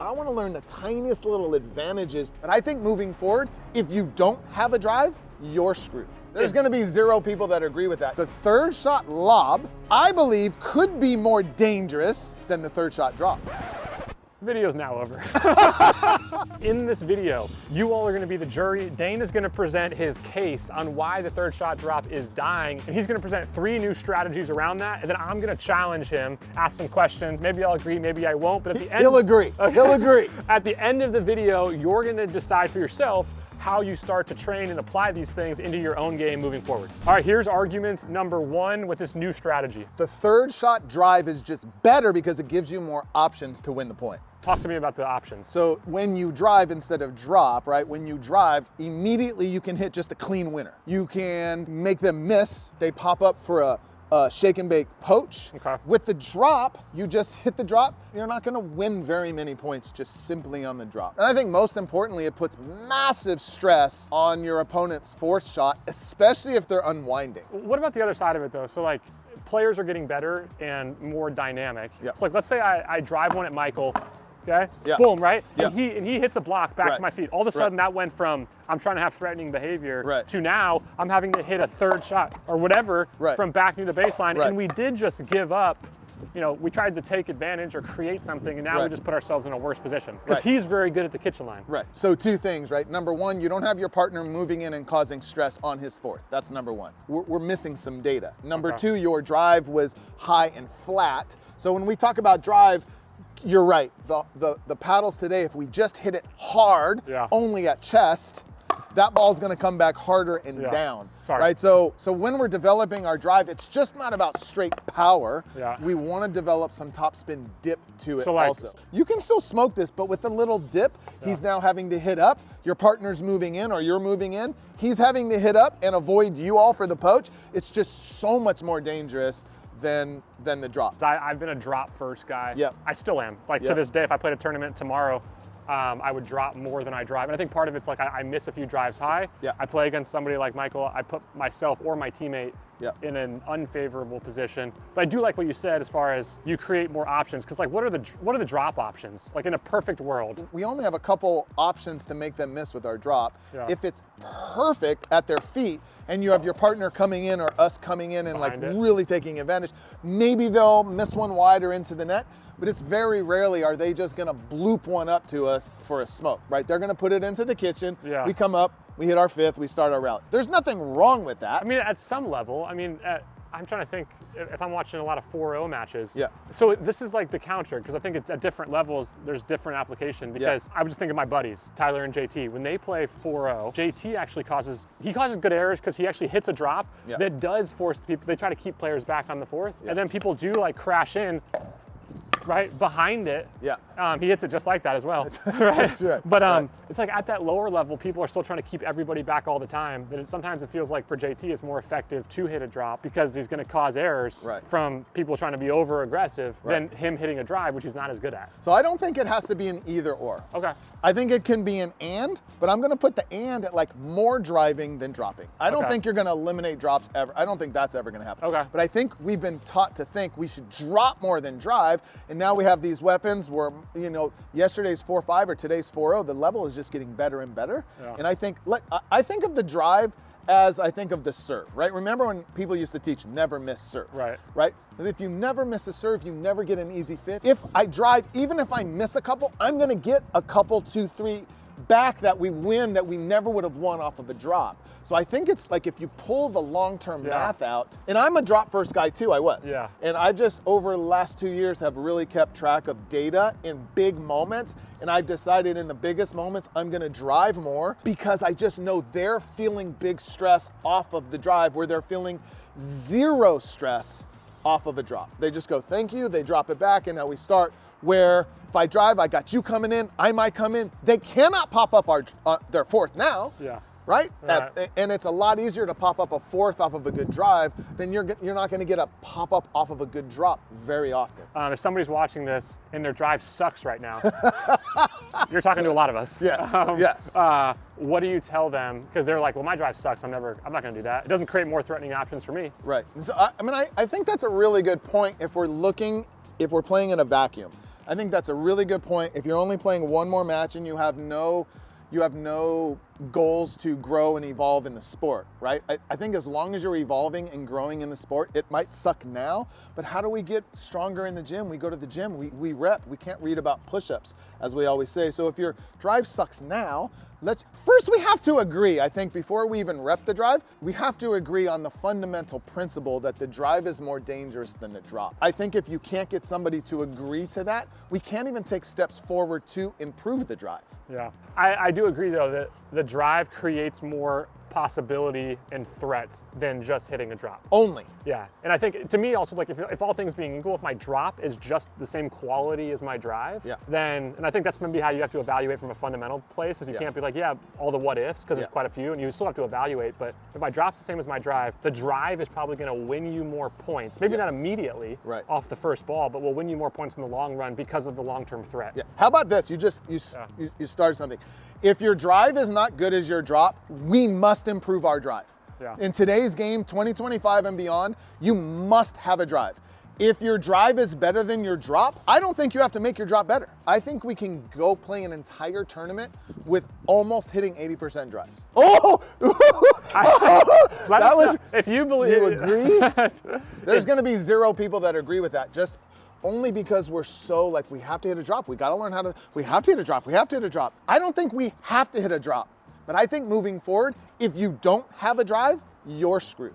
I want to learn the tiniest little advantages. But I think moving forward, if you don't have a drive, you're screwed. There's going to be 0 people that agree with that. The third shot lob, I believe, could be more dangerous than the third shot drop. Video's now over. In this video, you all are gonna be the jury. Dayne is gonna present his case on why the third shot drop is dying, and he's gonna present 3 new strategies around that, and then I'm gonna challenge him, ask some questions. Maybe I'll agree, maybe I won't, but at the end— He'll agree, he'll agree. At the end of the video, you're gonna decide for yourself how you start to train and apply these things into your own game moving forward. All right, here's argument number 1 with this new strategy. The third shot drive is just better because it gives you more options to win the point. Talk to me about the options. So when you drive instead of drop, right? When you drive, immediately you can hit just a clean winner. You can make them miss. They pop up for a shake and bake poach. Okay. With the drop, you just hit the drop. You're not gonna win very many points just simply on the drop. And I think most importantly, it puts massive stress on your opponent's fourth shot, especially if they're unwinding. What about the other side of it though? So like, players are getting better and more dynamic. Yep. So like, let's say I drive one at Michael, okay? Yeah. Boom, right? Yeah. And he hits a block back Right. to my feet. All of a sudden that went from I'm trying to have threatening behavior Right. to now I'm having to hit a third shot or whatever Right. from backing the baseline. Right. And we did just give up, you know, we tried to take advantage or create something, and now we Right. just put ourselves in a worse position. Because Right. he's very good at the kitchen line. Right, so 2 things, right? Number 1, you don't have your partner moving in and causing stress on his fourth. That's number 1. We're missing some data. Number Okay. 2, your drive was high and flat. So when we talk about drive, you're right. The paddles today, if we just hit it hard, Yeah. only at chest, that ball's gonna come back harder and Yeah. down. Sorry. Right, so when we're developing our drive, it's just not about straight power. Yeah. We wanna develop some topspin dip to it So like- also. You can still smoke this, but with a little dip, he's now having to hit up, your partner's moving in or you're moving in, he's having to hit up and avoid you all for the poach. It's just so much more dangerous than the drop. I've been a drop first guy. Yep. I still am. Like to Yep. this day, if I played a tournament tomorrow, I would drop more than I drive. And I think part of it's like I miss a few drives high. Yeah. I play against somebody like Michael, I put myself or my teammate Yep. in an unfavorable position. But I do like what you said as far as you create more options. Because like, what are the drop options? Like in a perfect world. We only have a couple options to make them miss with our drop. Yeah. If it's perfect at their feet and you have your partner coming in or us coming in and Behind it. really taking advantage, maybe they'll miss one wide or into the net, but it's very rarely are they just gonna bloop one up to us for a smoke, right? They're gonna put it into the kitchen, Yeah. we come up, we hit our fifth, we start our rally. There's nothing wrong with that. I mean, at some level, I'm trying to think if I'm watching a lot of 4-0 matches. Yeah. So this is like the counter, because I think it's at different levels, there's different application. Because I would just think of my buddies, Tyler and JT. When they play 4-0, JT actually causes good errors because he actually hits a drop that does force people, they try to keep players back on the fourth. And then people do like crash in, right, behind it. Yeah. He hits it just like that as well. That's right. But Right. it's like at that lower level, people are still trying to keep everybody back all the time. But sometimes it feels like for JT, it's more effective to hit a drop because he's going to cause errors Right. from people trying to be over aggressive Right. than him hitting a drive, which he's not as good at. So I don't think it has to be an either or. Okay. I think it can be an and, but I'm gonna put the and at like more driving than dropping. I don't Okay. think you're gonna eliminate drops ever. I don't think that's ever gonna happen. Okay. But I think we've been taught to think we should drop more than drive, and now we have these weapons where, you know, yesterday's 4-5 or today's 4-0, the level is just getting better and better. Yeah. And I think of the drive as I think of the serve, right? Remember when people used to teach never miss serve, Right. right? If you never miss a serve, you never get an easy fifth. If I drive, even if I miss a couple, I'm gonna get a couple, 2, 3 back that we win that we never would have won off of a drop. So I think it's like if you pull the long-term math out, and I'm a drop first guy too, I was. Yeah. And I just, over the last 2 years, have really kept track of data in big moments. And I've decided in the biggest moments, I'm gonna drive more because I just know they're feeling big stress off of the drive where they're feeling zero stress off of a drop. They just go, thank you, they drop it back, and now we start where if I drive, I got you coming in, I might come in. They cannot pop up their fourth now. Yeah. Right? Right. And it's a lot easier to pop up a fourth off of a good drive than you're not going to get a pop up off of a good drop very often. If somebody's watching this and their drive sucks right now, you're talking to a lot of us. Yes, yes. What do you tell them? Because they're like, well, my drive sucks. I'm not going to do that. It doesn't create more threatening options for me. Right. So I think that's a really good point if we're playing in a vacuum. I think that's a really good point. If you're only playing one more match and you have no goals to grow and evolve in the sport, right? I think as long as you're evolving and growing in the sport, it might suck now, but how do we get stronger in the gym? We go to the gym, we rep. We can't read about push-ups, as we always say. So if your drive sucks now, first we have to agree, I think before we even rep the drive, we have to agree on the fundamental principle that the drive is more dangerous than the drop. I think if you can't get somebody to agree to that, we can't even take steps forward to improve the drive. Yeah, I do agree though that the drive creates more possibility and threats than just hitting a drop. Only. Yeah, and I think to me also, like if all things being equal, if my drop is just the same quality as my drive, then, and I think that's maybe how you have to evaluate from a fundamental place, is you can't be like, all the what ifs, because there's quite a few, and you still have to evaluate, but if my drop's the same as my drive, the drive is probably gonna win you more points. Maybe not immediately off the first ball, but will win you more points in the long run because of the long-term threat. Yeah. How about this? You started something. If your drive is not good as your drop, we must improve our drive. Yeah. In today's game, 2025 and beyond, you must have a drive. If your drive is better than your drop, I don't think you have to make your drop better. I think we can go play an entire tournament with almost hitting 80% drives. Oh! That was, if you believe. You agree? There's gonna be 0 people that agree with that. Just only because we're so like, we have to hit a drop. We got to learn how to, we have to hit a drop. We have to hit a drop. I don't think we have to hit a drop, but I think moving forward, if you don't have a drive, you're screwed.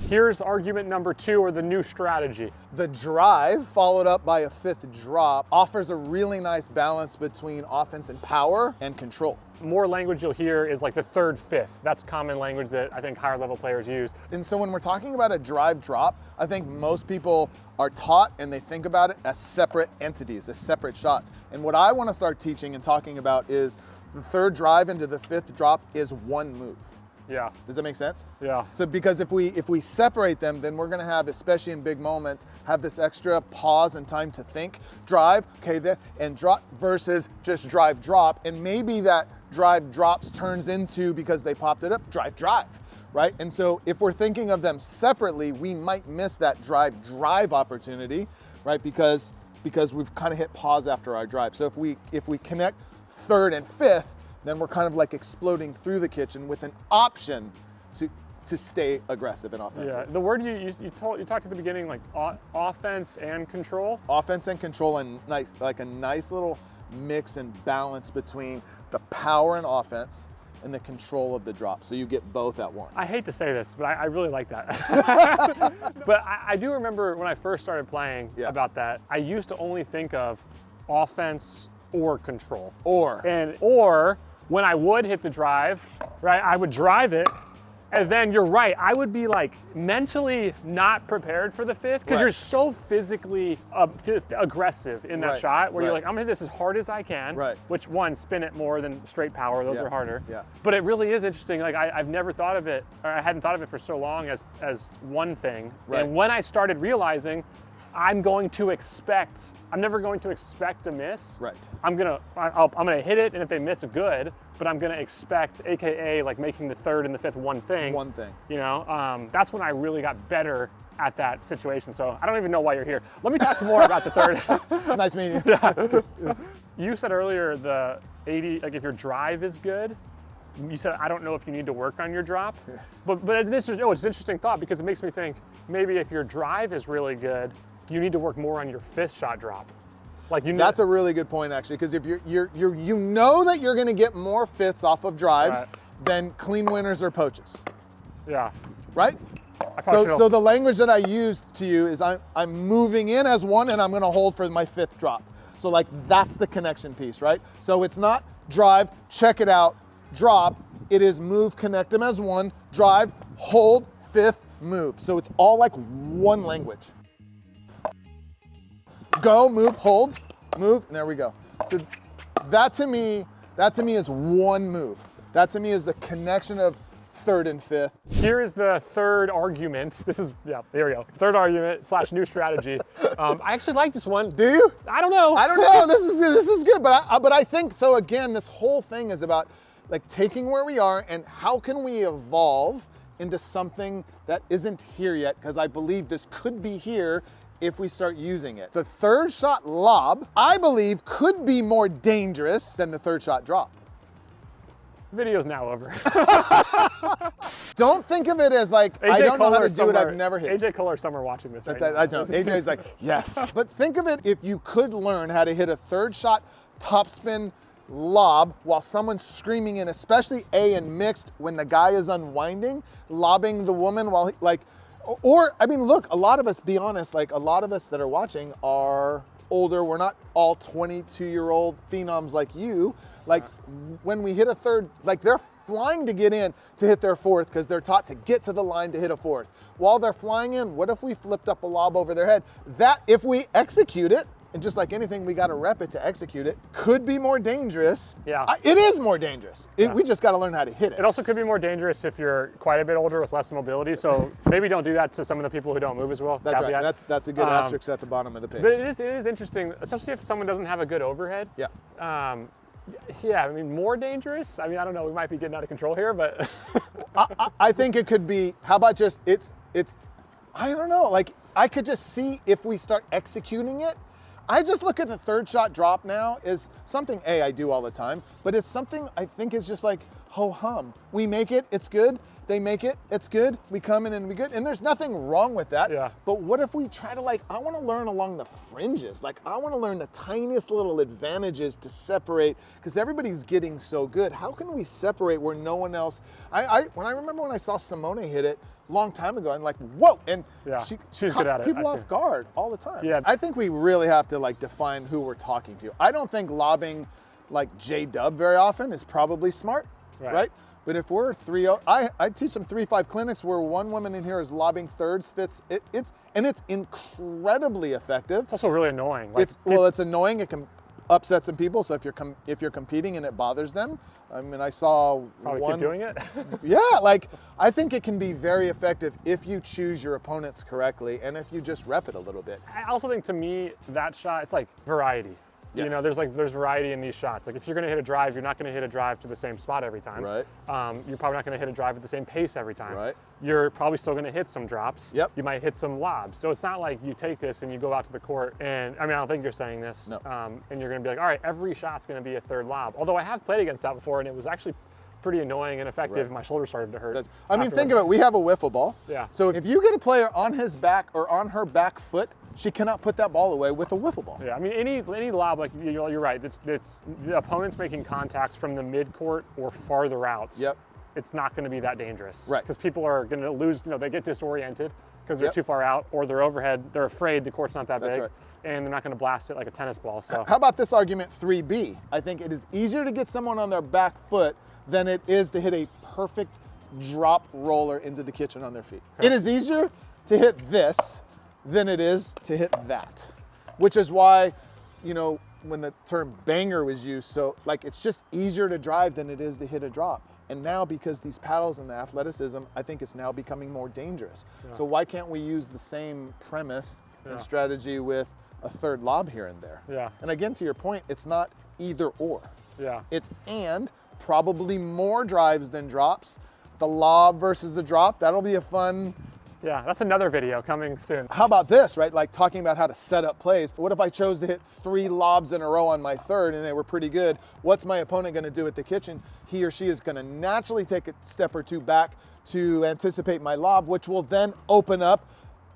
Here's argument number 2, or the new strategy. The drive, followed up by a 5th drop, offers a really nice balance between offense and power and control. More language you'll hear is like the 3rd, 5th. That's common language that I think higher level players use. And so when we're talking about a drive drop, I think most people are taught and they think about it as separate entities, as separate shots. And what I want to start teaching and talking about is the 3rd drive into the 5th drop is one move. Yeah. Does that make sense? Yeah. So because if we separate them, then we're gonna have, especially in big moments, have this extra pause and time to think, drive, okay, then, and drop versus just drive, drop. And maybe that drive drops turns into, because they popped it up, drive, drive, right? And so if we're thinking of them separately, we might miss that drive, drive opportunity, right? Because we've kind of hit pause after our drive. So if we connect 3rd and 5th, then we're kind of like exploding through the kitchen with an option to stay aggressive and offensive. Yeah, the word you talked at the beginning, like offense and control. Offense and control, and a nice little mix and balance between the power and offense and the control of the drop. So you get both at once. I hate to say this, but I really like that. But I do remember when I first started playing about that, I used to only think of offense or control. Or when I would hit the drive, right, I would drive it, and then you're right, I would be like mentally not prepared for the 5th, because you're so physically aggressive in that shot, where you're like, I'm gonna hit this as hard as I can, which one, spin it more than straight power, those are harder. But it really is interesting, like I've never thought of it, or I hadn't thought of it for so long as one thing. And when I started realizing, I'm never going to expect a miss. I'm gonna hit it, and if they miss, good. But I'm gonna expect, AKA, like making the 3rd and the 5th one thing. You know, that's when I really got better at that situation. So I don't even know why you're here. Let me talk some more about the 3rd. Nice meeting you. You said earlier the 80, like if your drive is good, you said, I don't know if you need to work on your drop. But this is, it's an interesting thought, because it makes me think maybe if your drive is really good, you need to work more on your 5th shot drop. Like That's a really good point, actually, because if you know that you're going to get more 5ths off of drives than clean winners or poaches. Yeah. Right? So the language that I used to you is I'm moving in as 1, and I'm going to hold for my 5th drop. So like that's the connection piece, right? So it's not drive, check it out, drop. It is move, connect them as 1, drive, hold, 5th, move. So it's all like one language. Go, move, hold, move, and there we go. So that to me is one move. That to me is the connection of 3rd and 5th. Here is the 3rd argument. This is, here we go. 3rd argument / new strategy. I actually like this one. Do you? I don't know. I don't know. This is good, but I think so. Again, this whole thing is about like taking where we are and how can we evolve into something that isn't here yet, because I believe this could be here if we start using it. The third shot lob, I believe, could be more dangerous than the third shot drop. Video's now over. Don't think of it as like, I don't know how to do it, I've never hit. AJ Kohler somewhere watching this right now. I don't. AJ's like, yes. But think of it, if you could learn how to hit a third shot topspin lob while someone's screaming in, especially in mixed, when the guy is unwinding, lobbing the woman while he, like, or, I mean, look, a lot of us, be honest, like a lot of us that are watching are older. We're not all 22-year-old phenoms like you. Like when we hit a third, like they're flying to get in to hit their fourth because they're taught to get to the line to hit a fourth. While they're flying in, what if we flipped up a lob over their head? That, if we execute it, and just like anything, we got to rep it to execute it, could be more dangerous. Yeah. It is more dangerous. We just got to learn how to hit it. It also could be more dangerous if you're quite a bit older with less mobility. So maybe don't do that to some of the people who don't move as well. That's right. That's a good asterisk at the bottom of the page. But it is interesting, especially if someone doesn't have a good overhead. Yeah. Yeah, I mean, more dangerous. I mean, I don't know. We might be getting out of control here, but I think it could be. How about just it's? I don't know. Like I could just see if we start executing it. I just look at the third shot drop now as something I do all the time, but it's something I think is just like ho hum. We make it, it's good. They make it, it's good. We come in and we good. And there's nothing wrong with that. Yeah. But what if we try to I want to learn along the fringes. Like I want to learn the tiniest little advantages to separate, because everybody's getting so good. How can we separate where no one else, I remember when I saw Simone hit it long time ago, and like, whoa, and yeah, she's good at it. People off guard all the time. Yeah. I think we really have to define who we're talking to. I don't think lobbing like J-Dub very often is probably smart, right? But if we're 3-0, I teach some 3-5 clinics where one woman in here is lobbing thirds, it's incredibly effective. It's also really annoying. It's annoying. It can upset some people. So if you're competing and it bothers them, I mean, I saw probably one keep doing it. Yeah, I think it can be very effective if you choose your opponents correctly and if you just rep it a little bit. I also think, to me, that shot, it's like variety. Yes. You know, there's variety in these shots. Like if you're going to hit a drive, you're not going to hit a drive to the same spot every time. Right. You're probably not going to hit a drive at the same pace every time. Right. You're probably still going to hit some drops. Yep. You might hit some lobs. So it's not like you take this and you go out to the court and, I mean, I don't think you're saying this. No. And you're going to be like, all right, every shot's going to be a third lob. Although I have played against that before, and it was actually pretty annoying and effective. My shoulder started to hurt. I mean, think of it. We have a wiffle ball. Yeah. So if you get a player on his back or on her back foot, she cannot put that ball away with a wiffle ball. Yeah, I mean, any lob, like you're right, it's the opponent's making contacts from the mid-court or farther out. Yep. It's not going to be that dangerous. Right. Because people are going to lose, they get disoriented because they're too far out, or they're overhead, they're afraid the court's not that big, right. and they're not going to blast it like a tennis ball. So how about this argument 3B? I think it is easier to get someone on their back foot than it is to hit a perfect drop roller into the kitchen on their feet. It is easier to hit this than it is to hit that, which is why, when the term banger was used, so it's just easier to drive than it is to hit a drop. And now, because these paddles and the athleticism, I think it's now becoming more dangerous. Yeah. So why can't we use the same premise and strategy with a third lob here and there? Yeah. And again, to your point, it's not either or. Yeah. It's and probably more drives than drops. The lob versus the drop, that'll be a fun. Yeah, that's another video coming soon. How about this, right? Like talking about how to set up plays. What if I chose to hit 3 lobs in a row on my third and they were pretty good? What's my opponent going to do at the kitchen? He or she is going to naturally take a step or two back to anticipate my lob, which will then open up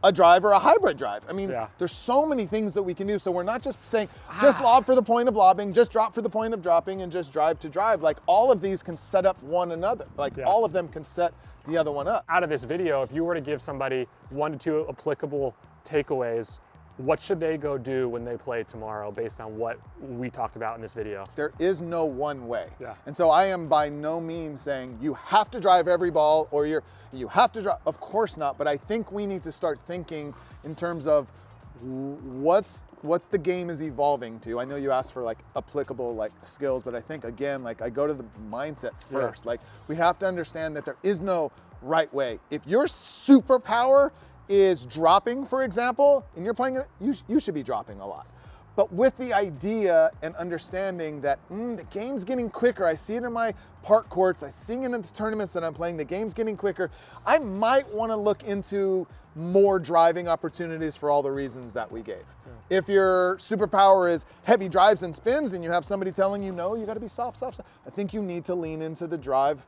a drive or a hybrid drive. I mean, there's so many things that we can do. So we're not just saying, just lob for the point of lobbing, just drop for the point of dropping, and just drive to drive. Like all of these can set up one another. All of them can set the other one up. Out of this video, if you were to give somebody 1 to 2 applicable takeaways, what should they go do when they play tomorrow based on what we talked about in this video? There is no one way. Yeah. And so I am by no means saying you have to drive every ball or you have to drive. Of course not. But I think we need to start thinking in terms of what's the game is evolving to. I know you asked for applicable skills, but I think again, I go to the mindset first. Yeah. We have to understand that there is no right way. If your superpower is dropping, for example, and you're playing it, you should be dropping a lot. but with the idea and understanding that the game's getting quicker. I see it in my park courts, I see it in the tournaments that I'm playing, the game's getting quicker. I might want to look into more driving opportunities for all the reasons that we gave. Yeah. If your superpower is heavy drives and spins and you have somebody telling you, no, you got to be soft, soft, soft, I think you need to lean into the drive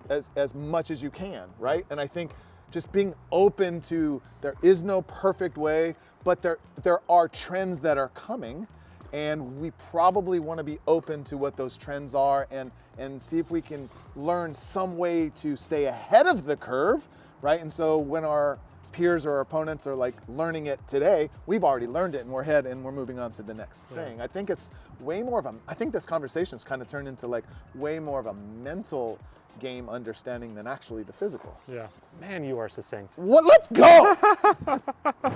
as much as you can, right? And I think just being open to, there is no perfect way, but there are trends that are coming, and we probably want to be open to what those trends are and see if we can learn some way to stay ahead of the curve, right? And so when our peers or our opponents are like learning it today, we've already learned it and we're ahead and we're moving on to the next thing. I think it's way more of I think this conversation's kind of turned into like way more of a mental game understanding than actually the physical. Yeah. Man, you are succinct. What? Let's go!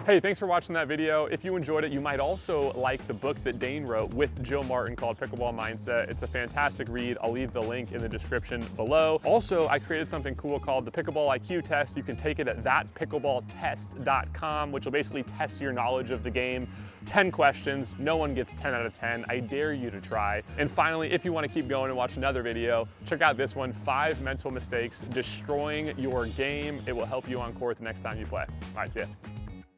Hey, thanks for watching that video. If you enjoyed it, you might also like the book that Dayne wrote with Joe Martin called Pickleball Mindset. It's a fantastic read. I'll leave the link in the description below. Also, I created something cool called the Pickleball IQ test. You can take it at ThatPickleballTest.com, which will basically test your knowledge of the game. 10 questions, no one gets 10 out of 10. I dare you to try. And finally, if you want to keep going and watch another video, check out this one, 5 mental mistakes destroying your game. It will help you on court the next time you play. All right, see ya.